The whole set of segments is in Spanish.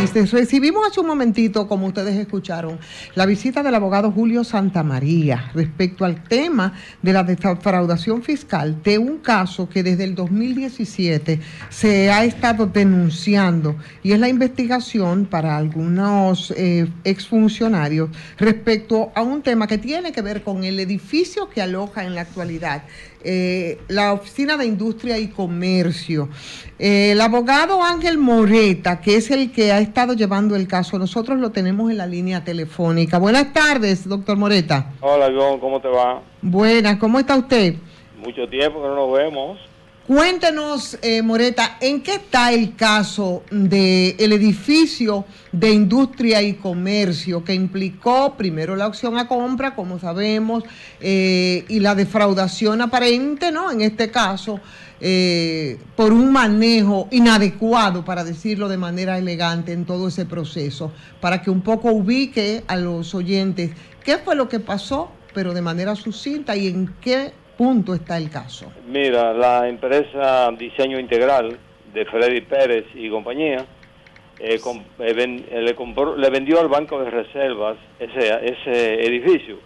países. Recibimos hace un momentito, como ustedes escucharon, la visita del abogado Julio Santamaría respecto al tema de la defraudación fiscal de un caso que desde el 2017 se ha estado denunciando, y es la investigación para algunos exfuncionarios respecto a un tema que tiene que ver con el edificio que aloja en la actualidad la Oficina de Industria y Comercio. El abogado Ángel Moreta, que es el que ha estado llevando el caso, nosotros lo tenemos en la línea telefónica. Buenas tardes, doctor Moreta. Hola, John, ¿cómo te va? Buenas, ¿cómo está usted? Mucho tiempo que no nos vemos. Cuéntenos, Moreta, ¿en qué está el caso del edificio de Industria y Comercio que implicó primero la opción a compra, como sabemos, y la defraudación aparente, ¿no? En este caso, por un manejo inadecuado, para decirlo de manera elegante, en todo ese proceso, para que un poco ubique a los oyentes qué fue lo que pasó, pero de manera sucinta, y en qué punto está el caso. Mira, la empresa Diseño Integral de Freddy Pérez y compañía le vendió al Banco de Reservas ese edificio.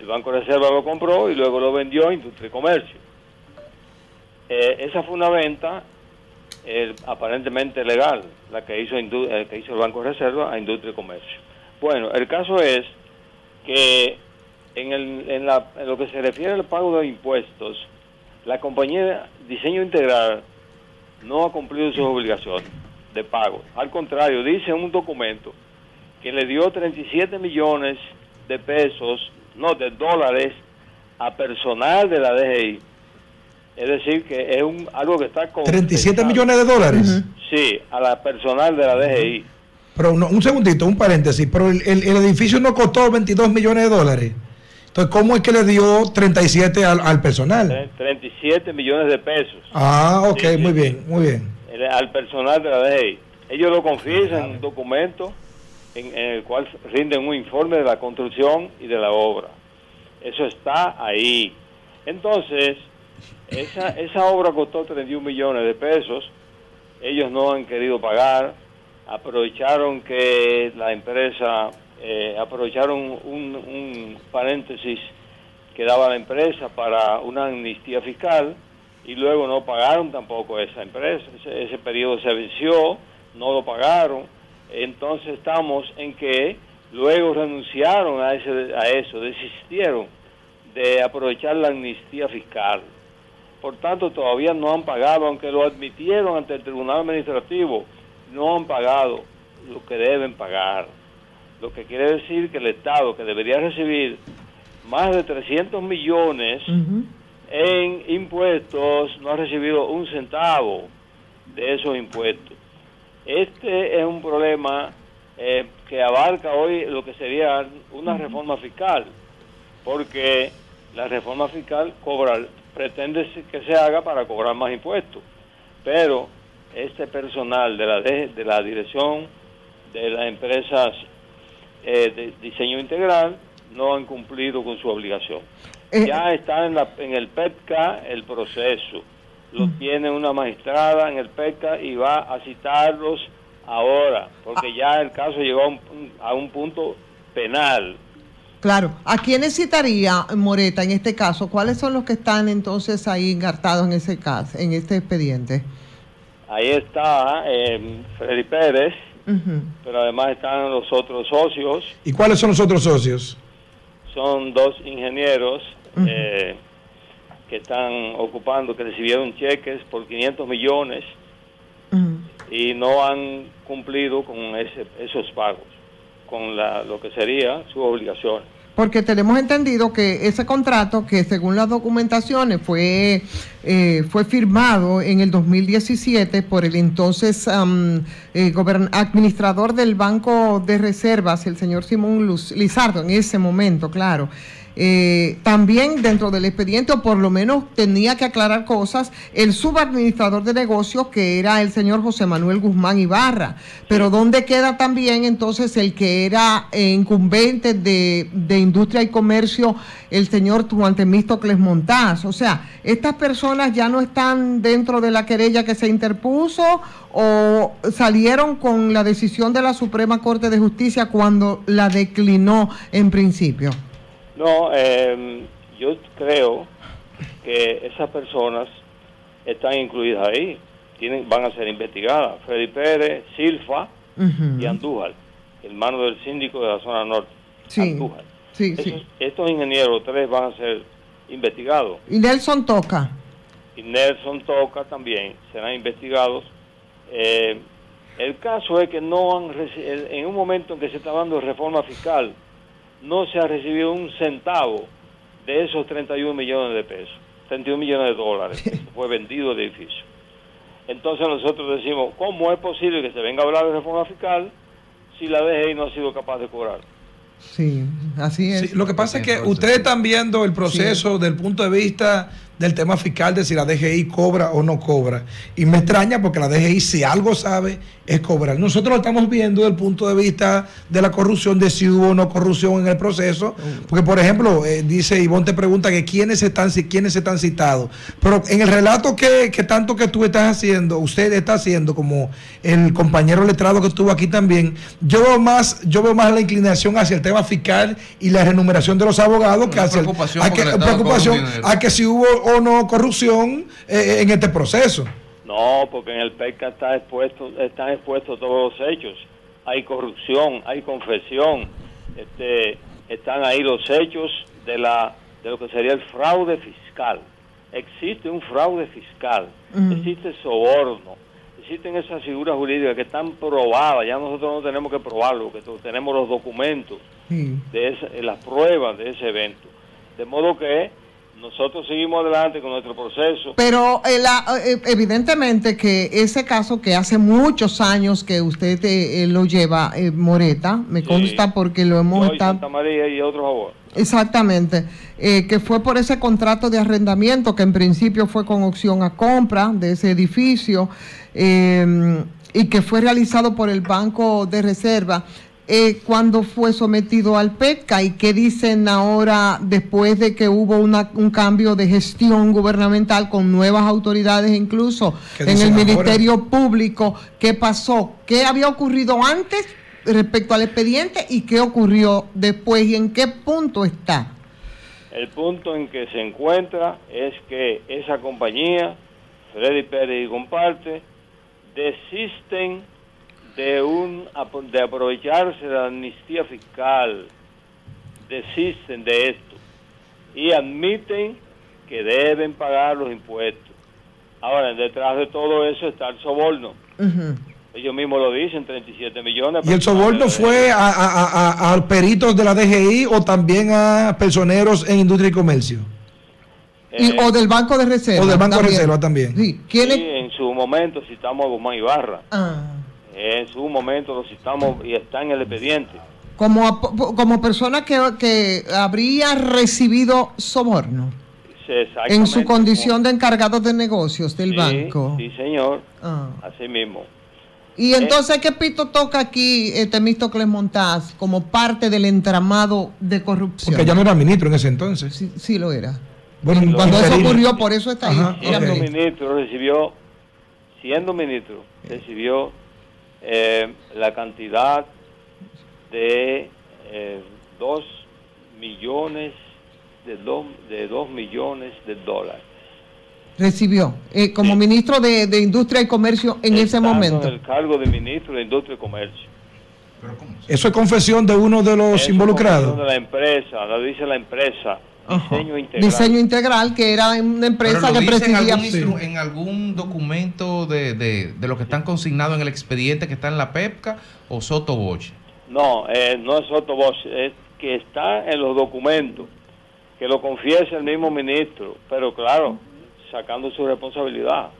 El Banco de Reservas lo compró y luego lo vendió a Industria y Comercio. Esa fue una venta aparentemente legal, la que hizo el Banco de Reservas a Industria y Comercio. Bueno, el caso es que en lo que se refiere al pago de impuestos, la compañía Diseño Integral no ha cumplido sus obligaciones de pago. Al contrario, dice en un documento que le dio 37 millones de pesos, no, de dólares, a personal de la DGI. Es decir, que es algo que está con 37 millones de dólares. Sí, a la personal de la DGI. Pero no, un segundito, un paréntesis, pero el edificio no costó 22 millones de dólares. Entonces, ¿cómo es que le dio 37 al personal? 37 millones de pesos. Ah, ok, sí, muy bien, muy bien. Al personal de la DGI. Ellos lo confiesan en un documento en el cual rinden un informe de la construcción y de la obra. Eso está ahí. Entonces, esa obra costó 31 millones de pesos. Ellos no han querido pagar. Aprovecharon que la empresa... aprovecharon un paréntesis que daba la empresa para una amnistía fiscal y luego no pagaron tampoco esa empresa. Ese periodo se venció, no lo pagaron. Entonces estamos en que luego renunciaron a eso, desistieron de aprovechar la amnistía fiscal. Por tanto, todavía no han pagado, aunque lo admitieron ante el Tribunal Administrativo, no han pagado lo que deben pagar. Lo que quiere decir que el Estado, que debería recibir más de 300 millones en impuestos, no ha recibido un centavo de esos impuestos. Este es un problema que abarca hoy lo que sería una reforma fiscal, porque la reforma fiscal pretende que se haga para cobrar más impuestos, pero este personal de la dirección de las empresas de Diseño Integral no han cumplido con su obligación. Ya está en el PETCA el proceso, lo tiene una magistrada en el PETCA y va a citarlos ahora, porque ya el caso llegó a un punto penal. Claro, ¿a quiénes citaría Moreta en este caso? ¿Cuáles son los que están entonces ahí encartados en ese caso, en este expediente? Ahí está Freddy Pérez, pero además están los otros socios. ¿Y cuáles son los otros socios? Son dos ingenieros que están ocupando, que recibieron cheques por 500 millones y no han cumplido con esos pagos, con lo que sería su obligación. Porque tenemos entendido que ese contrato, que según las documentaciones fue firmado en el 2017 por el entonces administrador del Banco de Reservas, el señor Simón Lizardo, en ese momento, claro. también dentro del expediente, o por lo menos tenía que aclarar cosas, el subadministrador de negocios, que era el señor José Manuel Guzmán Ibarra. Pero ¿dónde queda también entonces el que era incumbente de Industria y Comercio, el señor Juan Temístocles Montaz? O sea, ¿estas personas ya no están dentro de la querella que se interpuso o salieron con la decisión de la Suprema Corte de Justicia cuando la declinó en principio? No, yo creo que esas personas están incluidas ahí, van a ser investigadas. Freddy Pérez, Silfa y Andújar, hermano del síndico de la zona norte. Sí, Andújar. Sí. Estos ingenieros, 3 van a ser investigados. ¿Y Nelson Toca? Y Nelson Toca también serán investigados. El caso es que en un momento en que se está dando reforma fiscal, no se ha recibido un centavo de esos 31 millones de pesos, 31 millones de dólares que fue vendido el edificio. Entonces nosotros decimos, ¿cómo es posible que se venga a hablar de reforma fiscal si la DGI no ha sido capaz de cobrar? Sí, así es. Sí, lo que pasa es que ustedes están viendo el proceso del punto de vista del tema fiscal, de si la DGI cobra o no cobra. Y me extraña porque la DGI, si algo sabe, es cobrar. Nosotros lo estamos viendo desde el punto de vista de la corrupción, de si hubo o no corrupción en el proceso. Porque, por ejemplo, dice Ivonne, te pregunta que quiénes están citados. Pero en el relato que tanto que tú estás haciendo, usted está haciendo, como el compañero letrado que estuvo aquí también, yo veo más la inclinación hacia el tema fiscal y la remuneración de los abogados que hacia preocupación a que si hubo o no corrupción en este proceso. No, porque en el PECA están expuestos todos los hechos. Hay corrupción, hay confesión, están ahí los hechos de lo que sería el fraude fiscal. Existe un fraude fiscal, existe soborno, existen esas figuras jurídicas que están probadas. Ya nosotros no tenemos que probarlo, porque tenemos los documentos de las pruebas de ese evento. De modo que nosotros seguimos adelante con nuestro proceso. Pero evidentemente que ese caso, que hace muchos años que usted lo lleva, Moreta, me consta porque lo hemos estado... Santa María y otros abogados. Exactamente, que fue por ese contrato de arrendamiento que en principio fue con opción a compra de ese edificio y que fue realizado por el Banco de Reserva. Cuando fue sometido al PECA, y qué dicen ahora después de que hubo un cambio de gestión gubernamental con nuevas autoridades, incluso en el Ministerio Público. ¿Qué pasó? ¿Qué había ocurrido antes respecto al expediente y qué ocurrió después y en qué punto está? El punto en que se encuentra es que esa compañía, Freddy Pérez y comparte, desisten de aprovecharse de la amnistía fiscal, desisten de esto y admiten que deben pagar los impuestos. Ahora, detrás de todo eso está el soborno. Ellos mismos lo dicen, 37 millones. ¿Y el soborno fue a peritos de la DGI o también a personeros en Industria y Comercio? O del Banco de Reserva. O del Banco de Reserva también. Sí. En su momento citamos a Guzmán Ibarra. En su momento lo citamos y está en el expediente. Como persona que habría recibido soborno. En su condición de encargado de negocios del banco. Sí, señor. Así mismo. Y entonces, ¿qué pito toca aquí Temístocles Montaz como parte del entramado de corrupción? Porque ya no era ministro en ese entonces. Sí lo era. Bueno, cuando eso ocurrió, por eso está ahí. Siendo ministro, recibió la cantidad de 2 millones de dólares. Recibió como ministro de Industria y Comercio en ese momento. El cargo de ministro de Industria y Comercio. ¿Eso es confesión de uno de los involucrados? De la empresa, lo dice la empresa. Diseño Integral. Diseño Integral, que era una empresa que presidía. ¿En algún documento de lo que están consignados en el expediente que está en la PEPCA o Soto Boche? No, no es Soto Boche, es que está en los documentos, que lo confiesa el mismo ministro, pero claro, sacando su responsabilidad.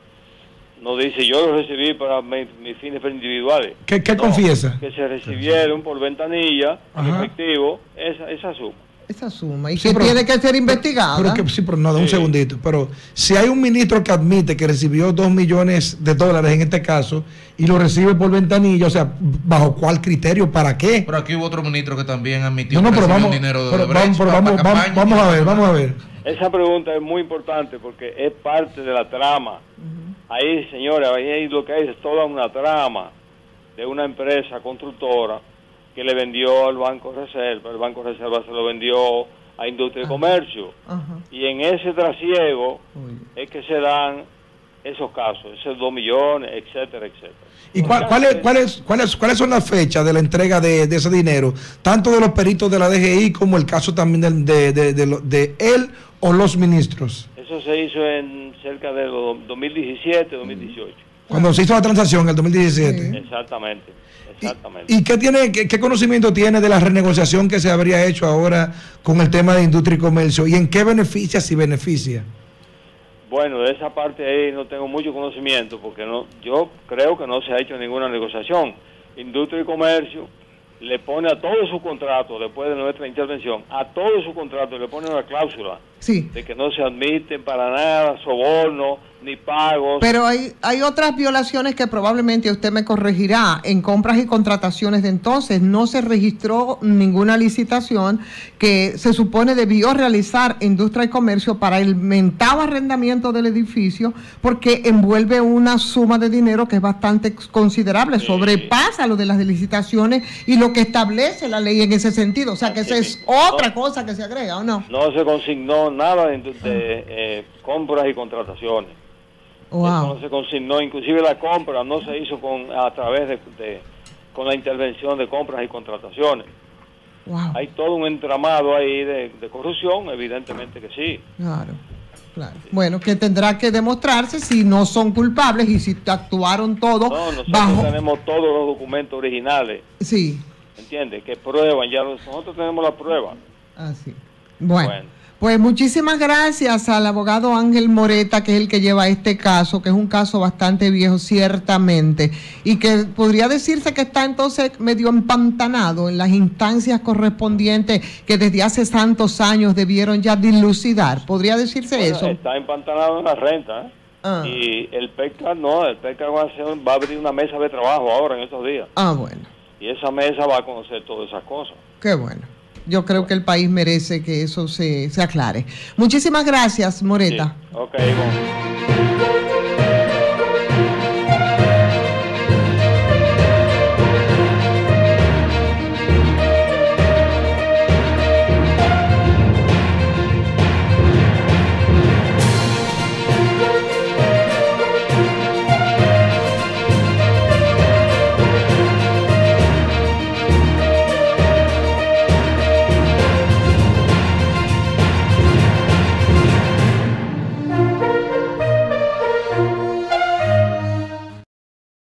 No dice, yo lo recibí para mis fines individuales. ¿Qué confiesa? Que se recibieron por ventanilla, en efectivo, esa suma. esa suma y Sí, que pero- tiene que ser investigada. Pero no, un segundito. Pero si hay un ministro que admite que recibió $2 millones en este caso y lo recibe por ventanilla, o sea, ¿bajo cuál criterio? ¿Para qué? Pero aquí hubo otro ministro que también admitió No, que pero recibió vamos, dinero de pero Odebrecht vamos, para vamos, campaña. vamos a ver. Esa pregunta es muy importante porque es parte de la trama. Ahí, señores, ahí lo que hay es toda una trama de una empresa constructora que le vendió al Banco Reserva. El Banco Reserva se lo vendió a Industria y Comercio. Ajá. Y en ese trasiego Uy. es que se dan esos casos, esos 2 millones, etcétera, etcétera. ¿Y cuáles son las fechas de la entrega de ese dinero? Tanto de los peritos de la DGI como el caso también de él o los ministros. Eso se hizo en cerca de los 2017, 2018. Cuando se hizo la transacción en el 2017. Sí. Exactamente, exactamente. ¿Y qué conocimiento tiene de la renegociación que se habría hecho ahora con el tema de industria y comercio? ¿Y en qué beneficia, si beneficia? Bueno, de esa parte ahí no tengo mucho conocimiento porque yo creo que no se ha hecho ninguna negociación. Industria y Comercio le pone a todo su contrato, después de nuestra intervención, a todo su contrato le pone una cláusula Sí. de que no se admiten para nada sobornos ni pagos. Pero hay otras violaciones que probablemente usted me corregirá. En compras y contrataciones de entonces no se registró ninguna licitación que se supone debió realizar Industria y Comercio para el mentado arrendamiento del edificio porque envuelve una suma de dinero que es bastante considerable, Sí. sobrepasa lo de las licitaciones y lo que establece la ley en ese sentido. O sea que esa es otra cosa que se agrega, ¿o no? No se consignó nada de compras y contrataciones. Eso Wow. no se consignó, inclusive la compra no se hizo a través con la intervención de compras y contrataciones. Wow. Hay todo un entramado ahí de corrupción, evidentemente que sí. Claro, claro. Bueno, que tendrá que demostrarse si no son culpables y si actuaron todos No, nosotros bajo. tenemos todos los documentos originales, Sí, ¿entiendes? Que prueban, nosotros tenemos la prueba. así. Bueno, Bueno. pues muchísimas gracias al abogado Ángel Moreta, que es el que lleva este caso, que es un caso bastante viejo, ciertamente, y que podría decirse que está entonces medio empantanado en las instancias correspondientes que desde hace tantos años debieron ya dilucidar. ¿Podría decirse Bueno, eso? está empantanado en la renta, ¿eh? Ah. Y el PECA no, el PECA va a abrir una mesa de trabajo ahora en estos días. Ah, bueno. Y esa mesa va a conocer todas esas cosas. Qué bueno. Yo creo que el país merece que eso se aclare. Muchísimas gracias, Moreta. Sí. Ok, bueno.